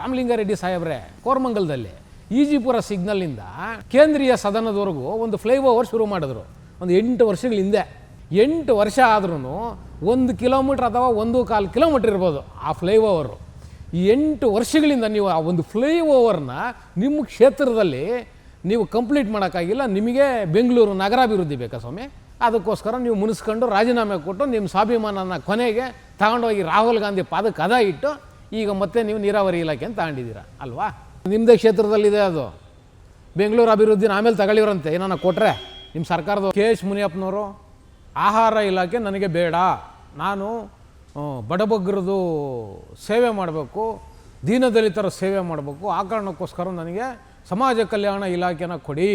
ರಾಮಲಿಂಗಾರೆಡ್ಡಿ ಸಾಹೇಬ್ರೆ ಕೋರಮಂಗಲದಲ್ಲಿ ಈಜಿಪುರ ಸಿಗ್ನಲ್ನಿಂದ ಕೇಂದ್ರೀಯ ಸದನದವರೆಗೂ ಒಂದು ಫ್ಲೈಓವರ್ ಶುರು ಮಾಡಿದ್ರು ಒಂದು 8 ವರ್ಷಗಳ ಹಿಂದೆ. 8 ವರ್ಷ ಆದ್ರೂ 1 ಕಿಲೋಮೀಟ್ರ್ ಅಥವಾ 1.25 ಕಿಲೋಮೀಟ್ರ್ ಇರ್ಬೋದು ಆ ಫ್ಲೈಓವರು. ಈ 8 ವರ್ಷಗಳಿಂದ ನೀವು ಆ ಒಂದು ಫ್ಲೈಓವರ್ನ ನಿಮ್ಮ ಕ್ಷೇತ್ರದಲ್ಲಿ ನೀವು ಕಂಪ್ಲೀಟ್ ಮಾಡೋಕ್ಕಾಗಿಲ್ಲ. ನಿಮಗೆ ಬೆಂಗಳೂರು ನಗರಾಭಿವೃದ್ಧಿ ಬೇಕಾ ಸ್ವಾಮಿ? ಅದಕ್ಕೋಸ್ಕರ ನೀವು ಮುನಿಸ್ಕೊಂಡು ರಾಜೀನಾಮೆ ಕೊಟ್ಟು ನಿಮ್ಮ ಸ್ವಾಭಿಮಾನನ ಕೊನೆಗೆ ತಗೊಂಡೋಗಿ ರಾಹುಲ್ ಗಾಂಧಿ ಪಾದಕ್ಕೆ ಅದ ಇಟ್ಟು ಈಗ ಮತ್ತೆ ನೀವು ನೀರಾವರಿ ಇಲಾಖೆ ಅಂತ ತಗೊಂಡಿದ್ದೀರಾ ಅಲ್ವಾ? ನಿಮ್ಮದೇ ಕ್ಷೇತ್ರದಲ್ಲಿದೆ ಅದು. ಬೆಂಗಳೂರು ಅಭಿವೃದ್ಧಿನ ಆಮೇಲೆ ತಗೊಳ್ಳಿವ್ರಂತೆ ಏನಾನ ಕೊಟ್ಟರೆ ನಿಮ್ಮ ಸರ್ಕಾರದ. ಕೆ ಎಚ್ ಮುನಿಯಪ್ಪನವರು ಆಹಾರ ಇಲಾಖೆ ನನಗೆ ಬೇಡ, ನಾನು ಬಡಬಗ್ಗರದು ಸೇವೆ ಮಾಡಬೇಕು, ದೀನದಲಿತರ ಸೇವೆ ಮಾಡಬೇಕು, ಆ ಕಾರಣಕ್ಕೋಸ್ಕರ ನನಗೆ ಸಮಾಜ ಕಲ್ಯಾಣ ಇಲಾಖೆನ ಕೊಡಿ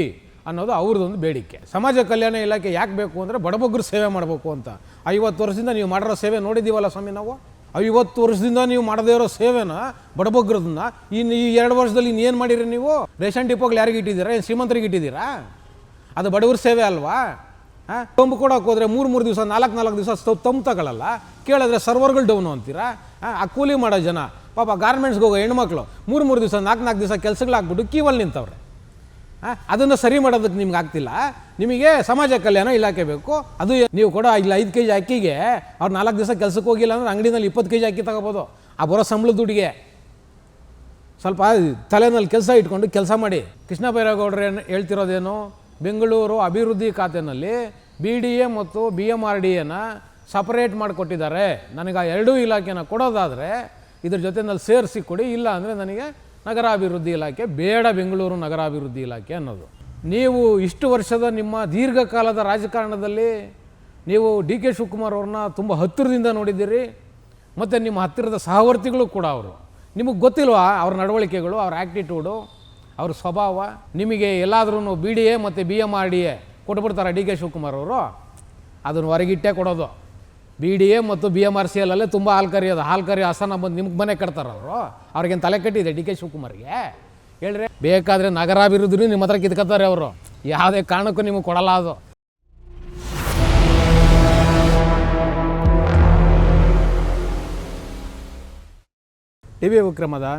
ಅನ್ನೋದು ಅವ್ರದ್ದೊಂದು ಬೇಡಿಕೆ. ಸಮಾಜ ಕಲ್ಯಾಣ ಇಲಾಖೆ ಯಾಕೆ ಬೇಕು ಅಂದರೆ ಬಡಬಗ್ಗರು ಸೇವೆ ಮಾಡಬೇಕು ಅಂತ. 50 ವರ್ಷದಿಂದ ನೀವು ಮಾಡಿರೋ ಸೇವೆ ನೋಡಿದ್ದೀವಲ್ಲ ಸ್ವಾಮಿ ನಾವು. 50 ವರ್ಷದಿಂದ ನೀವು ಮಾಡದೇ ಇರೋ ಸೇವೆನ ಬಡಬಗ್ಗರದನ್ನ ಇನ್ನು ಈ 2 ವರ್ಷದಲ್ಲಿ ಇನ್ನೇನು ಮಾಡಿರಿ ನೀವು? ರೇಷನ್ ಡಿಪೋಗಳು ಯಾರಿಗೆ ಇಟ್ಟಿದ್ದೀರಾ? ಏನು ಶ್ರೀಮಂತರಿಗೆ ಇಟ್ಟಿದ್ದೀರಾ? ಅದು ಬಡವ್ರ ಸೇವೆ ಅಲ್ವಾ? ತಂಬು ಕೊಡೋಕೆ ಹೋದರೆ 3 ದಿವಸ 4 ದಿವಸ ತಂಬು ತಗೊಳ್ಳಲ್ಲ. ಕೇಳಿದ್ರೆ ಸರ್ವರ್ಗಳು ಡೌನು ಅಂತೀರಾ. ಆ ಕೂಲಿ ಮಾಡೋ ಜನ ಪಾಪ ಗಾರ್ಮೆಂಟ್ಸ್ಗೆ ಹೋಗೋ ಹೆಣ್ಮಕ್ಳು 3 ದಿವಸ 4 ದಿವಸ ಕೆಲಸಗಳಾಗ್ಬಿಟ್ಟು ಕ್ಯೂವಲ್ಲಿ ನಿಂತವ್ರೆ. ಅದನ್ನು ಸರಿ ಮಾಡೋದಕ್ಕೆ ನಿಮ್ಗೆ ಆಗ್ತಿಲ್ಲ. ನಿಮಗೆ ಸಮಾಜ ಕಲ್ಯಾಣ ಇಲಾಖೆ ಬೇಕು. ಅದು ನೀವು ಕೂಡ ಇಲ್ಲ 5 kg ಅಕ್ಕಿಗೆ ಅವ್ರು 4 ದಿವಸ ಕೆಲಸಕ್ಕೆ ಹೋಗಿಲ್ಲ ಅಂದರೆ ಅಂಗಡಿನಲ್ಲಿ 20 kg ಅಕ್ಕಿ ತಗೋಬೋದು. ಆ ಬರೋ ಸಂಬಳದ ದುಡ್ಡಿಗೆ ಸ್ವಲ್ಪ ತಲೆನಲ್ಲಿ ಕೆಲಸ ಇಟ್ಕೊಂಡು ಕೆಲಸ ಮಾಡಿ. ಕೃಷ್ಣ ಬೈರೇಗೌಡರು ಹೇಳ್ತಿರೋದೇನು? ಬೆಂಗಳೂರು ಅಭಿವೃದ್ಧಿ ಖಾತೆಯಲ್ಲಿ BDA ಮತ್ತು BMRDAನ ಸಪರೇಟ್ ಮಾಡಿಕೊಟ್ಟಿದ್ದಾರೆ. ನನಗೆ ಆ 2 ಇಲಾಖೆನ ಕೊಡೋದಾದರೆ ಇದ್ರ ಜೊತೆನಲ್ಲಿ ಸೇರಿಸಿ ಕೊಡಿ, ಇಲ್ಲ ಅಂದರೆ ನನಗೆ ನಗರಾಭಿವೃದ್ಧಿ ಇಲಾಖೆ ಬೇಡ, ಬೆಂಗಳೂರು ನಗರಾಭಿವೃದ್ಧಿ ಇಲಾಖೆ ಅನ್ನೋದು. ನೀವು ಇಷ್ಟು ವರ್ಷದ ನಿಮ್ಮ ದೀರ್ಘಕಾಲದ ರಾಜಕಾರಣದಲ್ಲಿ ನೀವು DK ಶಿವಕುಮಾರ್ ಅವ್ರನ್ನ ತುಂಬ ಹತ್ತಿರದಿಂದ ನೋಡಿದ್ದೀರಿ. ಮತ್ತು ನಿಮ್ಮ ಹತ್ತಿರದ ಸಹವರ್ತಿಗಳು ಕೂಡ ಅವರು. ನಿಮಗೆ ಗೊತ್ತಿಲ್ವಾ ಅವ್ರ ನಡವಳಿಕೆಗಳು, ಅವ್ರ ಆ್ಯಕ್ಟಿಟ್ಯೂಡು, ಅವ್ರ ಸ್ವಭಾವ? ನಿಮಗೆ ಎಲ್ಲಾದ್ರೂ BDA ಮತ್ತು BMRDA ಕೊಟ್ಬಿಡ್ತಾರೆ DK ಶಿವಕುಮಾರ್ ಅವರು? ಅದನ್ನು ಹೊರಗಿಟ್ಟೇ ಕೊಡೋದು. BDA ಮತ್ತು BMRCLಲ್ಲೇ ತುಂಬ ಹಾಲು ಕರಿಯೋದು. ಹಾಲು ಕರಿ ಹಸನ ಬಂದು ನಿಮ್ಗೆ ಮನೆ ಕಟ್ತಾರೆ ಅವರು. ಅವ್ರಿಗೇನು ತಲೆ ಕಟ್ಟಿದೆ DK ಶಿವಕುಮಾರ್ಗೆ? ಹೇಳ್ರಿ, ಬೇಕಾದರೆ ನಗರಾಭಿವೃದ್ಧಿ ನಿಮ್ಮ ಹತ್ರ ಕಿತ್ಕೊತಾರೆ ಅವರು. ಯಾವುದೇ ಕಾರಣಕ್ಕೂ ನಿಮಗೆ ಕೊಡಲ್ಲ ಅದು. TV ವಿಕ್ರಮದ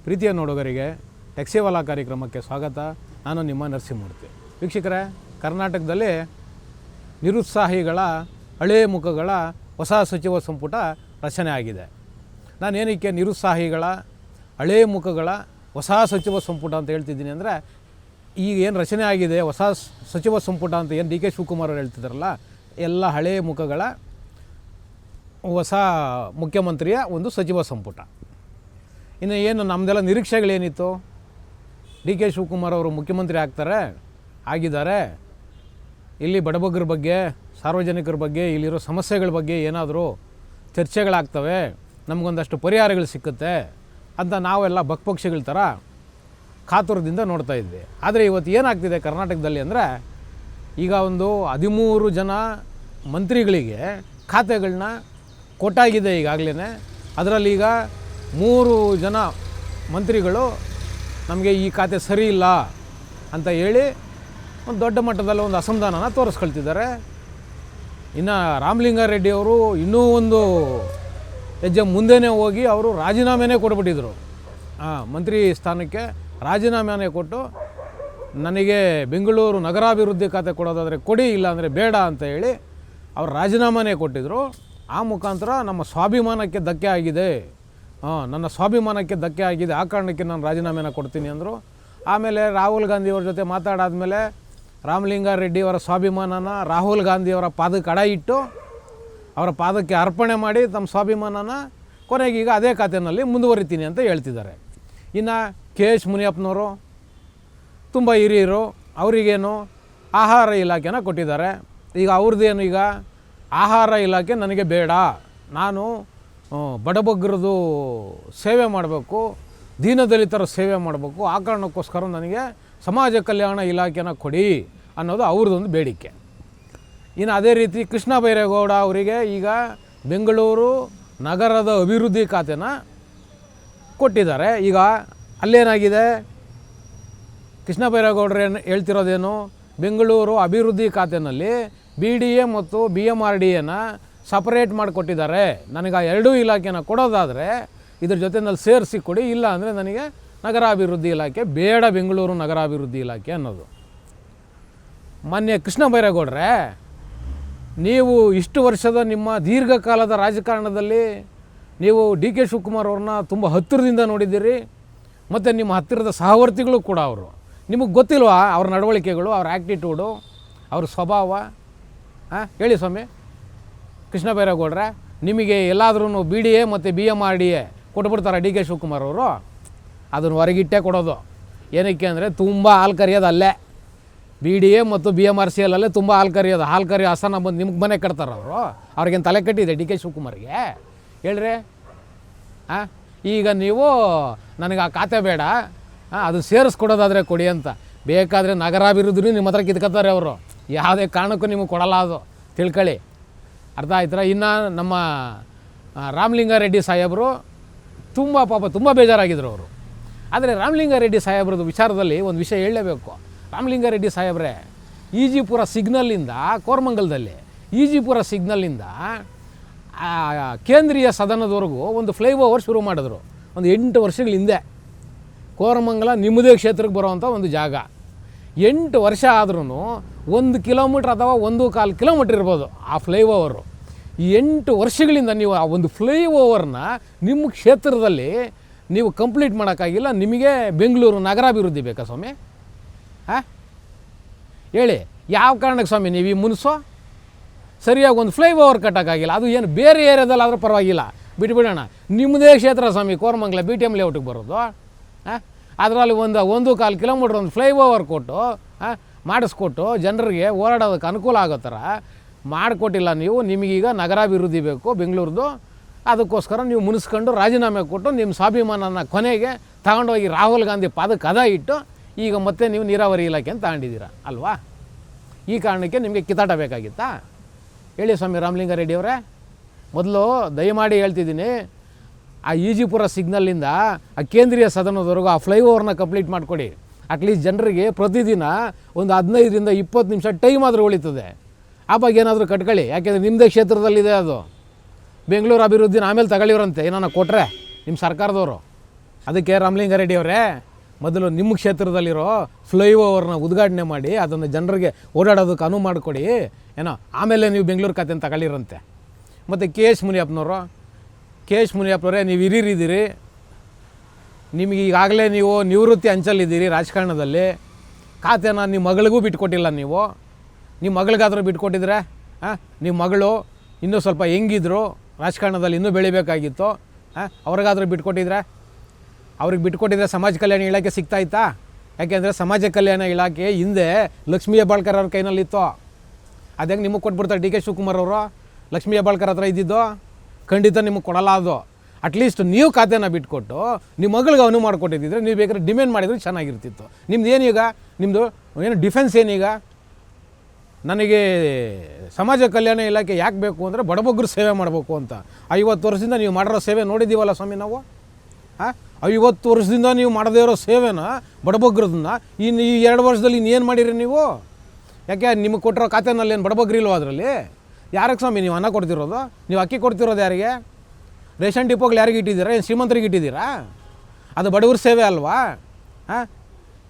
ಪ್ರೀತಿಯ ನೋಡುಗರಿಗೆ ಟ್ಯಾಕ್ಸಿವಾಲಾ ಕಾರ್ಯಕ್ರಮಕ್ಕೆ ಸ್ವಾಗತ. ನಾನು ನಿಮ್ಮ ನರಸಿಂಹಮೂರ್ತಿ. ವೀಕ್ಷಕರೇ, ಕರ್ನಾಟಕದಲ್ಲಿ ನಿರುತ್ಸಾಹಿಗಳ ಹಳೇ ಮುಖಗಳ ಹೊಸ ಸಚಿವ ಸಂಪುಟ ರಚನೆ ಆಗಿದೆ. ನಾನೇನಕ್ಕೆ ನಿರುತ್ಸಾಹಿಗಳ ಹಳೇ ಮುಖಗಳ ಹೊಸ ಸಚಿವ ಸಂಪುಟ ಅಂತ ಹೇಳ್ತಿದ್ದೀನಿ ಅಂದರೆ, ಈಗ ಏನು ರಚನೆ ಆಗಿದೆ ಹೊಸ ಸಚಿವ ಸಂಪುಟ ಅಂತ ಏನು DK ಶಿವಕುಮಾರ್ ಅವರು ಹೇಳ್ತಿದ್ದಾರಲ್ಲ, ಎಲ್ಲ ಹಳೇ ಮುಖಗಳ ಹೊಸ ಮುಖ್ಯಮಂತ್ರಿಯ ಒಂದು ಸಚಿವ ಸಂಪುಟ. ಇನ್ನು ಏನು ನಮ್ಮದೆಲ್ಲ ನಿರೀಕ್ಷೆಗಳೇನಿತ್ತು? DK ಶಿವಕುಮಾರ್ ಅವರು ಮುಖ್ಯಮಂತ್ರಿ ಆಗಿದ್ದಾರೆ. ಇಲ್ಲಿ ಬಡಬಗ್ಗರ ಬಗ್ಗೆ, ಸಾರ್ವಜನಿಕರ ಬಗ್ಗೆ, ಇಲ್ಲಿರೋ ಸಮಸ್ಯೆಗಳ ಬಗ್ಗೆ ಏನಾದರೂ ಚರ್ಚೆಗಳಾಗ್ತವೆ, ನಮಗೊಂದಷ್ಟು ಪರಿಹಾರಗಳು ಸಿಕ್ಕುತ್ತೆ ಅಂತ ನಾವೆಲ್ಲ ಬಕ್ಪಕ್ಷಿಗಳ ಥರ ಕಾತುರದಿಂದ ನೋಡ್ತಾ ಇದ್ವಿ. ಆದರೆ ಇವತ್ತು ಏನಾಗ್ತಿದೆ ಕರ್ನಾಟಕದಲ್ಲಿ ಅಂದರೆ, ಈಗ ಒಂದು 13 ಜನ ಮಂತ್ರಿಗಳಿಗೆ ಖಾತೆಗಳನ್ನ ಕೊಟ್ಟಾಗಿದೆ ಈಗಾಗಲೇ. ಅದರಲ್ಲಿ ಈಗ 3 ಜನ ಮಂತ್ರಿಗಳು ನಮಗೆ ಈ ಖಾತೆ ಸರಿ ಇಲ್ಲ ಅಂತ ಹೇಳಿ ಒಂದು ದೊಡ್ಡ ಮಟ್ಟದಲ್ಲಿ ಒಂದು ಅಸಮಾಧಾನನ ತೋರಿಸ್ಕೊಳ್ತಿದ್ದಾರೆ. ಇನ್ನು ರಾಮಲಿಂಗಾರೆಡ್ಡಿ ಅವರು ಇನ್ನೂ ಒಂದು ಹೆಜ್ಜೆ ಮುಂದೆನೇ ಹೋಗಿ ಅವರು ರಾಜೀನಾಮೆನೇ ಕೊಟ್ಬಿಟ್ಟಿದ್ರು. ಮಂತ್ರಿ ಸ್ಥಾನಕ್ಕೆ ರಾಜೀನಾಮೆನೇ ಕೊಟ್ಟು, ನನಗೆ ಬೆಂಗಳೂರು ನಗರಾಭಿವೃದ್ಧಿ ಖಾತೆ ಕೊಡೋದಾದರೆ ಕೊಡಿ, ಇಲ್ಲ ಅಂದರೆ ಬೇಡ ಅಂತ ಹೇಳಿ ಅವರು ರಾಜೀನಾಮೆನೇ ಕೊಟ್ಟಿದ್ದರು. ಆ ಮುಖಾಂತರ ನಮ್ಮ ಸ್ವಾಭಿಮಾನಕ್ಕೆ ಧಕ್ಕೆ ಆಗಿದೆ, ನನ್ನ ಸ್ವಾಭಿಮಾನಕ್ಕೆ ಧಕ್ಕೆ ಆಗಿದೆ, ಆ ಕಾರಣಕ್ಕೆ ನಾನು ರಾಜೀನಾಮೆನ ಕೊಡ್ತೀನಿ ಅಂದರು. ಆಮೇಲೆ ರಾಹುಲ್ ಗಾಂಧಿಯವ್ರ ಜೊತೆ ಮಾತಾಡಾದಮೇಲೆ ರಾಮಲಿಂಗಾರೆಡ್ಡಿಯವರ ಸ್ವಾಭಿಮಾನನ ರಾಹುಲ್ ಗಾಂಧಿಯವರ ಪಾದಕ್ಕೆ ಅಡ ಇಟ್ಟು ಅವರ ಪಾದಕ್ಕೆ ಅರ್ಪಣೆ ಮಾಡಿ ತಮ್ಮ ಸ್ವಾಭಿಮಾನನ ಕೊನೆಗೀಗ ಅದೇ ಖಾತೆಯಲ್ಲಿ ಮುಂದುವರಿತೀನಿ ಅಂತ ಹೇಳ್ತಿದ್ದಾರೆ. ಇನ್ನು KH ಮುನಿಯಪ್ಪನವರು ತುಂಬ ಹಿರಿಯರು, ಅವರಿಗೇನು ಆಹಾರ ಇಲಾಖೆನ ಕೊಟ್ಟಿದ್ದಾರೆ. ಈಗ ಅವ್ರದ್ದೇನು, ಈಗ ಆಹಾರ ಇಲಾಖೆ ನನಗೆ ಬೇಡ, ನಾನು ಬಡಬಗ್ಗರದು ಸೇವೆ ಮಾಡಬೇಕು, ದೀನದಲಿತರ ಸೇವೆ ಮಾಡಬೇಕು, ಆ ಕಾರಣಕ್ಕೋಸ್ಕರ ನನಗೆ ಸಮಾಜ ಕಲ್ಯಾಣ ಇಲಾಖೆನ ಕೊಡಿ ಅನ್ನೋದು ಅವ್ರದ್ದೊಂದು ಬೇಡಿಕೆ. ಇನ್ನು ಅದೇ ರೀತಿ ಕೃಷ್ಣ ಬೈರೇಗೌಡ ಅವರಿಗೆ ಈಗ ಬೆಂಗಳೂರು ನಗರದ ಅಭಿವೃದ್ಧಿ ಖಾತೆನ ಕೊಟ್ಟಿದ್ದಾರೆ. ಈಗ ಅಲ್ಲೇನಾಗಿದೆ, ಕೃಷ್ಣ ಬೈರೇಗೌಡರು ಹೇಳ್ತಿರೋದೇನು? ಬೆಂಗಳೂರು ಅಭಿವೃದ್ಧಿ ಖಾತೆಯಲ್ಲಿ BDA ಮತ್ತು BMRDAನ ಸಪರೇಟ್ ಮಾಡಿಕೊಟ್ಟಿದ್ದಾರೆ. ನನಗೆ ಆ 2 ಇಲಾಖೆನ ಕೊಡೋದಾದರೆ ಇದ್ರ ಜೊತೆನಲ್ಲಿ ಸೇರಿಸಿ ಕೊಡಿ, ಇಲ್ಲ ಅಂದರೆ ನನಗೆ ನಗರಾಭಿವೃದ್ಧಿ ಇಲಾಖೆ ಬೇಡ, ಬೆಂಗಳೂರು ನಗರಾಭಿವೃದ್ಧಿ ಇಲಾಖೆ ಅನ್ನೋದು. ಮಾನ್ಯ ಕೃಷ್ಣ ಬೈರೇಗೌಡರೇ, ನೀವು ಇಷ್ಟು ವರ್ಷದ ನಿಮ್ಮ ದೀರ್ಘಕಾಲದ ರಾಜಕಾರಣದಲ್ಲಿ ನೀವು ಡಿ ಕೆ ಶಿವಕುಮಾರ್ ಅವ್ರನ್ನ ತುಂಬ ಹತ್ತಿರದಿಂದ ನೋಡಿದ್ದೀರಿ, ಮತ್ತು ನಿಮ್ಮ ಹತ್ತಿರದ ಸಹವರ್ತಿಗಳು ಕೂಡ ಅವರು. ನಿಮಗೆ ಗೊತ್ತಿಲ್ವಾ ಅವ್ರ ನಡವಳಿಕೆಗಳು, ಅವ್ರ ಆ್ಯಕ್ಟಿಟ್ಯೂಡು, ಅವ್ರ ಸ್ವಭಾವ? ಹೇಳಿ ಸ್ವಾಮಿ ಕೃಷ್ಣ ಬೈರೇಗೌಡ್ರೆ, ನಿಮಗೆ ಎಲ್ಲಾದ್ರೂ BDA ಮತ್ತು BMRDA ಕೊಟ್ಬಿಡ್ತಾರೆ ಡಿ ಕೆ ಶಿವಕುಮಾರ್ ಅವರು? ಅದನ್ನು ಹೊರಗಿಟ್ಟೇ ಕೊಡೋದು. ಏನಕ್ಕೆ ಅಂದರೆ ತುಂಬ ಹಾಲು ಕರಿಯೋದು ಅಲ್ಲೇ, BDA ಮತ್ತು BMRCL ಅಲ್ಲೇ ತುಂಬ ಹಾಲು ಕರಿಯೋದು. ಹಾಲು ಕರಿಯೋ ಹಸನ ಬಂದು ನಿಮ್ಗೆ ಮನೆ ಕಟ್ತಾರೆ ಅವರು. ಅವ್ರಿಗೇನು ತಲೆ ಕಟ್ಟಿದೆ ಡಿ ಕೆ ಶಿವಕುಮಾರ್ಗೆ? ಹೇಳ್ರಿ. ಈಗ ನೀವು ನನಗೆ ಆ ಖಾತೆ ಬೇಡ, ಅದು ಸೇರಿಸ್ಕೊಡೋದಾದರೆ ಕೊಡಿ ಅಂತ. ಬೇಕಾದರೆ ನಗರಾಭಿವೃದ್ಧಿ ನಿಮ್ಮ ಹತ್ರ ಕಿತ್ಕೊತಾರೆ ಅವರು, ಯಾವುದೇ ಕಾರಣಕ್ಕೂ ನಿಮಗೆ ಕೊಡಲ್ಲ, ಅದು ತಿಳ್ಕೊಳ್ಳಿ. ಅರ್ಥ ಆಯ್ತರ? ಇನ್ನು ನಮ್ಮ ರಾಮಲಿಂಗಾರೆಡ್ಡಿ ಸಾಹೇಬರು ತುಂಬ ಬೇಜಾರಾಗಿದ್ದರು ಅವರು. ಆದರೆ ರಾಮಲಿಂಗಾರೆಡ್ಡಿ ಸಾಹೇಬ್ರದ್ದು ವಿಚಾರದಲ್ಲಿ ಒಂದು ವಿಷಯ ಹೇಳಲೇಬೇಕು. ರಾಮಲಿಂಗಾರೆಡ್ಡಿ ಸಾಹೇಬ್ರೆ, ಈಜಿಪುರ ಸಿಗ್ನಲ್ಲಿಂದ ಕೋರಮಂಗಲದಲ್ಲಿ ಈಜಿಪುರ ಸಿಗ್ನಲ್ಲಿಂದ ಕೇಂದ್ರೀಯ ಸದನದವರೆಗೂ ಒಂದು ಫ್ಲೈಓವರ್ ಶುರು ಮಾಡಿದ್ರು ಒಂದು 8 ವರ್ಷಗಳ ಹಿಂದೆ. ಕೋರಮಂಗಲ ನಿಮ್ಮದೇ ಕ್ಷೇತ್ರಕ್ಕೆ ಬರುವಂಥ ಒಂದು ಜಾಗ. 8 ವರ್ಷ ಆದ್ರೂ 1 ಕಿಲೋಮೀಟ್ರ್ ಅಥವಾ 1.25 ಕಿಲೋಮೀಟ್ರ್ ಇರ್ಬೋದು ಆ ಫ್ಲೈಓವರು. ಈ 8 ವರ್ಷಗಳಿಂದ ನೀವು ಆ ಒಂದು ಫ್ಲೈಓವರ್ನ ನಿಮ್ಮ ಕ್ಷೇತ್ರದಲ್ಲಿ ನೀವು ಕಂಪ್ಲೀಟ್ ಮಾಡೋಕ್ಕಾಗಿಲ್ಲ. ನಿಮಗೆ ಬೆಂಗಳೂರು ನಗರಾಭಿವೃದ್ಧಿ ಬೇಕಾ ಸ್ವಾಮಿ? ಹೇಳಿ, ಯಾವ ಕಾರಣಕ್ಕೆ ಸ್ವಾಮಿ ನೀವು ಈ ಮುನ್ಸೋ ಸರಿಯಾಗಿ ಒಂದು ಫ್ಲೈಓವರ್ ಕಟ್ಟೋಕ್ಕಾಗಿಲ್ಲ? ಅದು ಏನು ಬೇರೆ ಏರಿಯಾದಲ್ಲಿ ಆದರೂ ಪರವಾಗಿಲ್ಲ, ಬಿಟ್ಬಿಡೋಣ. ನಿಮ್ಮದೇ ಕ್ಷೇತ್ರ ಸ್ವಾಮಿ ಕೋರಮಂಗಲ BTM ಲೇಔಟಿಗೆ ಬರೋದು. ಅದರಲ್ಲಿ 1.25 ಕಿಲೋಮೀಟ್ರ್ ಒಂದು ಫ್ಲೈಓವರ್ ಕೊಟ್ಟು ಮಾಡಿಸ್ಕೊಟ್ಟು ಜನರಿಗೆ ಓಡಾಡೋದಕ್ಕೆ ಅನುಕೂಲ ಆಗೋ ಥರ ಮಾಡಿಕೊಟ್ಟಿಲ್ಲ ನೀವು. ನಿಮಗೀಗ ನಗರಾಭಿವೃದ್ಧಿ ಬೇಕು ಬೆಂಗಳೂರದು. ಅದಕ್ಕೋಸ್ಕರ ನೀವು ಮುನಿಸ್ಕೊಂಡು ರಾಜೀನಾಮೆ ಕೊಟ್ಟು ನಿಮ್ಮ ಸ್ವಾಭಿಮಾನನ ಕೊನೆಗೆ ತಗೊಂಡೋಗಿ ರಾಹುಲ್ ಗಾಂಧಿ ಪಾದಕ್ಕೆ ಕದ ಇಟ್ಟು ಈಗ ಮತ್ತೆ ನೀವು ನೀರಾವರಿ ಇಲಾಖೆ ಅಂತ ತಗೊಂಡಿದ್ದೀರ ಅಲ್ವಾ? ಈ ಕಾರಣಕ್ಕೆ ನಿಮಗೆ ಕಿತ್ತಾಟ ಬೇಕಾಗಿತ್ತಾ? ಹೇಳಿ ಸ್ವಾಮಿ ರಾಮಲಿಂಗಾರೆಡ್ಡಿ ಅವರೇ. ಮೊದಲು ದಯಮಾಡಿ ಹೇಳ್ತಿದ್ದೀನಿ, ಆ ಈಜಿಪುರ ಸಿಗ್ನಲ್ಲಿಂದ ಆ ಕೇಂದ್ರೀಯ ಸದನದವರೆಗೂ ಆ ಫ್ಲೈಓವರ್ನ ಕಂಪ್ಲೀಟ್ ಮಾಡಿಕೊಡಿ. ಅಟ್ಲೀಸ್ಟ್ ಜನರಿಗೆ ಪ್ರತಿದಿನ ಒಂದು 15ರಿಂದ 20 ನಿಮಿಷ ಟೈಮ್ ಆದರೂ ಉಳಿತದೆ. ಆ ಬಗ್ಗೆ ಏನಾದರೂ ಕಟ್ಕೊಳ್ಳಿ. ಯಾಕೆಂದರೆ ನಿಮ್ಮದೇ ಕ್ಷೇತ್ರದಲ್ಲಿದೆ ಅದು. ಬೆಂಗಳೂರು ಅಭಿವೃದ್ಧಿನ ಆಮೇಲೆ ತಗೊಳ್ಳಿವ್ರಂತೆ ಏನಾನ ಕೊಟ್ಟರೆ ನಿಮ್ಮ ಸರ್ಕಾರದವರು. ಅದಕ್ಕೆ ರಾಮಲಿಂಗಾರೆಡ್ಡಿ ಅವರೇ, ಮೊದಲು ನಿಮ್ಮ ಕ್ಷೇತ್ರದಲ್ಲಿರೋ ಫ್ಲೈಓವರ್ನ ಉದ್ಘಾಟನೆ ಮಾಡಿ ಅದನ್ನು ಜನರಿಗೆ ಓಡಾಡೋದಕ್ಕೆ ಅನುವು ಮಾಡಿಕೊಡಿ ಏನೋ, ಆಮೇಲೆ ನೀವು ಬೆಂಗಳೂರು ಖಾತೆನ ತಗೊಳ್ಳಿರಂತೆ. ಮತ್ತು ಕೆ ಎಸ್ ಮುನಿಯಪ್ಪನವರೇ, ನೀವು ಹಿರಿಯರಿದ್ದೀರಿ, ನಿಮಗೆ ಈಗಾಗಲೇ ನೀವು ನಿವೃತ್ತಿ ಅಂಚಲ್ಲಿದ್ದೀರಿ ರಾಜಕಾರಣದಲ್ಲಿ. ಖಾತೆನ ನಿಮ್ಮ ಮಗಳಿಗೂ ಬಿಟ್ಕೊಟ್ಟಿಲ್ಲ ನೀವು. ನಿಮ್ಮ ಮಗಳಿಗಾದರೂ ಬಿಟ್ಕೊಟ್ಟಿದ್ರೆ, ನಿಮ್ಮ ಮಗಳು ಇನ್ನೂ ಸ್ವಲ್ಪ ಹೆಂಗಿದ್ರು ರಾಜಕಾರಣದಲ್ಲಿ ಇನ್ನೂ ಬೆಳಿಬೇಕಾಗಿತ್ತು, ಅವ್ರಿಗಾದರೂ ಬಿಟ್ಕೊಟ್ಟಿದ್ರೆ. ಅವ್ರಿಗೆ ಬಿಟ್ಕೊಟ್ಟಿದ್ರೆ ಸಮಾಜ ಕಲ್ಯಾಣ ಇಲಾಖೆ ಸಿಗ್ತಾಯಿತ್ತಾ? ಯಾಕೆಂದರೆ ಸಮಾಜ ಕಲ್ಯಾಣ ಇಲಾಖೆ ಹಿಂದೆ ಲಕ್ಷ್ಮೀ ಹೆಬ್ಬಾಳ್ಕರ್ ಅವ್ರ ಕೈನಲ್ಲಿತ್ತು. ಅದಂಗೆ ನಿಮಗೆ ಕೊಟ್ಬಿಡ್ತಾರೆ ಡಿ ಕೆ ಶಿವಕುಮಾರ್ ಅವರು? ಲಕ್ಷ್ಮೀ ಹೆಬ್ಬಾಳ್ಕರ್ ಹತ್ರ ಇದ್ದಿದ್ದು ಖಂಡಿತ ನಿಮಗೆ ಕೊಡಲ್ಲ ಅದು. ಅಟ್ಲೀಸ್ಟ್ ನೀವು ಖಾತೆನ ಬಿಟ್ಕೊಟ್ಟು ನಿಮ್ಮ ಮಗಳಿಗೆ ಅನುವು ಮಾಡಿಕೊಟ್ಟಿದ್ದಿದ್ರೆ ನೀವು ಬೇಕಾದ್ರೆ ಡಿಮ್ಯಾಂಡ್ ಮಾಡಿದ್ರೆ ಚೆನ್ನಾಗಿರ್ತಿತ್ತು. ನಿಮ್ದು ಏನೀಗ, ನಿಮ್ಮದು ಏನು ಡಿಫೆನ್ಸ್ ಏನೀಗ? ನನಗೆ ಸಮಾಜ ಕಲ್ಯಾಣ ಇಲಾಖೆ ಯಾಕೆ ಬೇಕು ಅಂದರೆ ಬಡಬಗ್ಗರು ಸೇವೆ ಮಾಡಬೇಕು ಅಂತ. 50 ವರ್ಷದಿಂದ ನೀವು ಮಾಡಿರೋ ಸೇವೆ ನೋಡಿದ್ದೀವಲ್ಲ ಸ್ವಾಮಿ ನಾವು. 50 ವರ್ಷದಿಂದ ನೀವು ಮಾಡದೇ ಇರೋ ಸೇವೆನ ಬಡಬಗ್ರದನ್ನ ಇನ್ನು ಈ 2 ವರ್ಷದಲ್ಲಿ ಇನ್ನೇನು ಮಾಡಿರಿ ನೀವು? ಯಾಕೆ ನಿಮಗೆ ಕೊಟ್ಟಿರೋ ಖಾತೆನಲ್ಲಿ ಏನು ಬಡಬಗ್ರಿಲ್ವ ಅದರಲ್ಲಿ? ಯಾರಿಗೆ ಸ್ವಾಮಿ ನೀವು ಅನ್ನ ಕೊಡ್ತಿರೋದು? ನೀವು ಅಕ್ಕಿ ಕೊಡ್ತಿರೋದು ಯಾರಿಗೆ? ರೇಷನ್ ಡಿಪೋಗಳು ಯಾರಿಗೆ ಇಟ್ಟಿದ್ದೀರಾ? ಏನು ಶ್ರೀಮಂತರಿಗೆ ಇಟ್ಟಿದ್ದೀರಾ? ಅದು ಬಡವ್ರ ಸೇವೆ ಅಲ್ವಾ?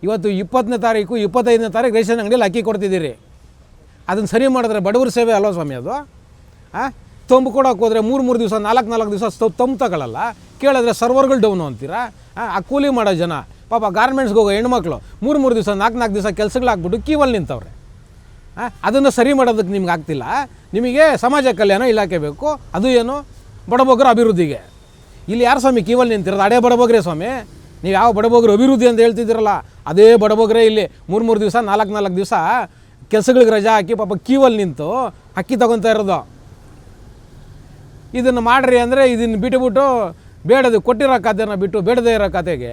ಇವತ್ತು 20ನೇ ತಾರೀಕು 25ನೇ ತಾರೀಕು ರೇಷನ್ ಅಂಗಡಿಯಲ್ಲಿ ಅಕ್ಕಿ ಕೊಡ್ತಿದ್ದೀರಿ. ಅದನ್ನು ಸರಿ ಮಾಡಿದ್ರೆ ಬಡವ್ರ ಸೇವೆ ಅಲ್ವಾ ಸ್ವಾಮಿ ಅದು? ತಂಬು ಕೊಡೋಕೆ ಹೋದರೆ 3 ದಿವಸ 4 ದಿವಸ ತಂಬು ತಗೊಳ್ಳಲ್ಲ. ಕೇಳಿದ್ರೆ ಸರ್ವರ್ಗಳು ಡೌನು ಅಂತೀರಾ. ಆ ಕೂಲಿ ಮಾಡೋ ಜನ ಪಾಪ ಗಾರ್ಮೆಂಟ್ಸ್ಗೆ ಹೋಗೋ ಹೆಣ್ಮಕ್ಳು 3 ದಿವಸ 4 ದಿವಸ ಕೆಲಸಗಳಾಗ್ಬಿಟ್ಟು ಕ್ಯೂವಲ್ಲಿ ನಿಂತವ್ರೆ. ಅದನ್ನು ಸರಿ ಮಾಡೋದಕ್ಕೆ ನಿಮ್ಗೆ ಆಗ್ತಿಲ್ಲ. ನಿಮಗೆ ಸಮಾಜ ಕಲ್ಯಾಣ ಇಲಾಖೆ ಬೇಕು, ಅದು ಏನು ಬಡಬಗ್ಗರ ಅಭಿವೃದ್ಧಿಗೆ. ಇಲ್ಲಿ ಯಾರು ಸ್ವಾಮಿ ಕ್ಯೂವಲ್ಲಿ ನಿಂತಿರೋದು? ಅದೇ ಬಡಬಗ್ರೆ ಸ್ವಾಮಿ. ನೀವು ಯಾವ ಬಡಬಗ್ರು ಅಭಿವೃದ್ಧಿ ಅಂತ ಹೇಳ್ತಿದ್ದೀರಲ್ಲ, ಅದೇ ಬಡಬಗ್ರೆ ಇಲ್ಲಿ 3 ದಿವಸ 4 ದಿವಸ ಕೆಲಸಗಳಿಗೆ ರಜಾ ಹಾಕಿ ಪಾಪ ಕ್ಯೂವಲ್ಲಿ ನಿಂತು ಅಕ್ಕಿ ತಗೊತಾ ಇರೋದು. ಇದನ್ನು ಮಾಡಿರಿ ಅಂದರೆ ಇದನ್ನು ಬಿಟ್ಟುಬಿಟ್ಟು ಬೇಡದು ಕೊಟ್ಟಿರೋ ಖಾತೆನ ಬಿಟ್ಟು ಬೇಡದೇ ಇರೋ ಖಾತೆಗೆ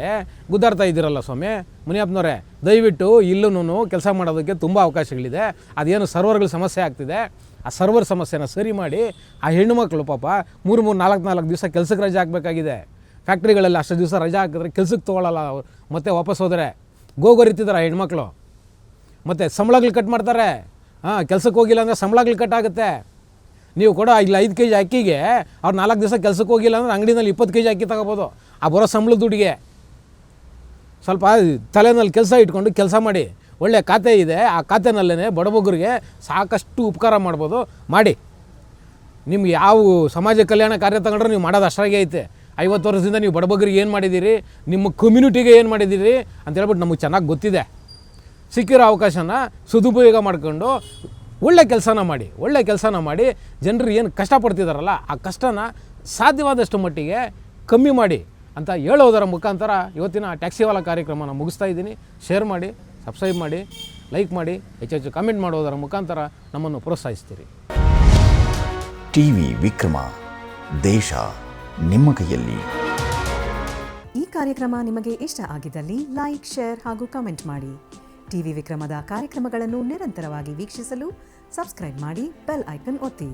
ಗುದ್ದಾಡ್ತಾ ಇದ್ದೀರಲ್ಲ ಸ್ವಾಮಿ. ಮುನಿಯಪ್ಪನವರೇ, ದಯವಿಟ್ಟು ಇಲ್ಲೂ ಕೆಲಸ ಮಾಡೋದಕ್ಕೆ ತುಂಬ ಅವಕಾಶಗಳಿದೆ. ಅದೇನು ಸರ್ವರ್ಗಳ ಸಮಸ್ಯೆ ಆಗ್ತಿದೆ, ಆ ಸರ್ವರ್ ಸಮಸ್ಯೆನ ಸರಿ ಮಾಡಿ ಆ ಹೆಣ್ಣುಮಕ್ಕಳು ಪಾಪ 3 ದಿವಸ ಕೆಲಸಕ್ಕೆ ರಜೆ ಹಾಕಬೇಕಾಗಿದೆ. ಫ್ಯಾಕ್ಟ್ರಿಗಳಲ್ಲಿ ಅಷ್ಟು ದಿವಸ ರಜೆ ಹಾಕಿದ್ರೆ ಕೆಲಸಕ್ಕೆ ತೊಗೊಳ್ಳಲ್ಲ, ಮತ್ತೆ ವಾಪಸ್ ಹೋದರೆ ಗೋಗರಿತಿದ್ದಾರೆ ಆ ಹೆಣ್ಮಕ್ಳು. ಮತ್ತು ಸಂಬಳಗಳು ಕಟ್ ಮಾಡ್ತಾರೆ. ಕೆಲಸಕ್ಕೆ ಹೋಗಿಲ್ಲ ಅಂದರೆ ಸಂಬಳಗಳು ಕಟ್ ಆಗುತ್ತೆ. ನೀವು ಕೊಡೋ ಇಲ್ಲ 5 kg ಅಕ್ಕಿಗೆ ಅವ್ರು 4 ದಿವಸ ಕೆಲಸಕ್ಕೆ ಹೋಗಿಲ್ಲ ಅಂದರೆ ಅಂಗಡಿನಲ್ಲಿ 20 kg ಅಕ್ಕಿ ತಗೋಬೋದು. ಆ ಬರೋ ಸಂಬಳದ ದುಡ್ಡಿಗೆ ಸ್ವಲ್ಪ ತಲೆನಲ್ಲಿ ಕೆಲಸ ಇಟ್ಕೊಂಡು ಕೆಲಸ ಮಾಡಿ. ಒಳ್ಳೆಯ ಖಾತೆ ಇದೆ, ಆ ಖಾತೆನಲ್ಲೇ ಬಡಬಗ್ಗರಿಗೆ ಸಾಕಷ್ಟು ಉಪಕಾರ ಮಾಡ್ಬೋದು. ಮಾಡಿ. ನಿಮ್ಗೆ ಯಾವ ಸಮಾಜ ಕಲ್ಯಾಣ ಕಾರ್ಯ ತಗೊಂಡ್ರೆ ನೀವು ಮಾಡೋದು ಅಷ್ಟಾಗೆ ಐತೆ. 50 ವರ್ಷದಿಂದ ನೀವು ಬಡಬಗ್ಗರಿಗೆ ಏನು ಮಾಡಿದ್ದೀರಿ, ನಿಮ್ಮ ಕಮ್ಯುನಿಟಿಗೆ ಏನು ಮಾಡಿದ್ದೀರಿ ಅಂತೇಳ್ಬಿಟ್ಟು ನಮಗೆ ಚೆನ್ನಾಗಿ ಗೊತ್ತಿದೆ. ಸಿಕ್ಕಿರೋ ಅವಕಾಶನ ಸದುಪಯೋಗ ಮಾಡ್ಕೊಂಡು ಒಳ್ಳೆ ಕೆಲಸನ ಮಾಡಿ ಜನರು ಏನು ಕಷ್ಟಪಡ್ತಿದ್ದಾರಲ್ಲ ಆ ಕಷ್ಟನ ಸಾಧ್ಯವಾದಷ್ಟು ಮಟ್ಟಿಗೆ ಕಮ್ಮಿ ಮಾಡಿ ಅಂತ ಹೇಳೋದರ ಮುಖಾಂತರ ಇವತ್ತಿನ ಟ್ಯಾಕ್ಸಿವಾಲಾ ಕಾರ್ಯಕ್ರಮನ ಮುಗಿಸ್ತಾ ಇದ್ದೀನಿ. ಶೇರ್ ಮಾಡಿ, ಸಬ್ಸ್ಕ್ರೈಬ್ ಮಾಡಿ, ಲೈಕ್ ಮಾಡಿ, ಹೆಚ್ಚೆಚ್ಚು ಕಮೆಂಟ್ ಮಾಡೋದರ ಮುಖಾಂತರ ನಮ್ಮನ್ನು ಪ್ರೋತ್ಸಾಹಿಸ್ತೀರಿ. ಟಿವಿ ವಿಕ್ರಮ, ದೇಶ ನಿಮ್ಮ ಕೈಯಲ್ಲಿ. ಈ ಕಾರ್ಯಕ್ರಮ ನಿಮಗೆ ಇಷ್ಟ ಆಗಿದ್ದಲ್ಲಿ ಲೈಕ್, ಶೇರ್ ಹಾಗೂ ಕಮೆಂಟ್ ಮಾಡಿ. ಟಿವಿ ವಿಕ್ರಮದ ಕಾರ್ಯಕ್ರಮಗಳನ್ನು ನಿರಂತರವಾಗಿ ವೀಕ್ಷಿಸಲು ಸಬ್ಸ್ಕ್ರೈಬ್ ಮಾಡಿ, ಬೆಲ್ ಐಕನ್ ಒತ್ತಿ.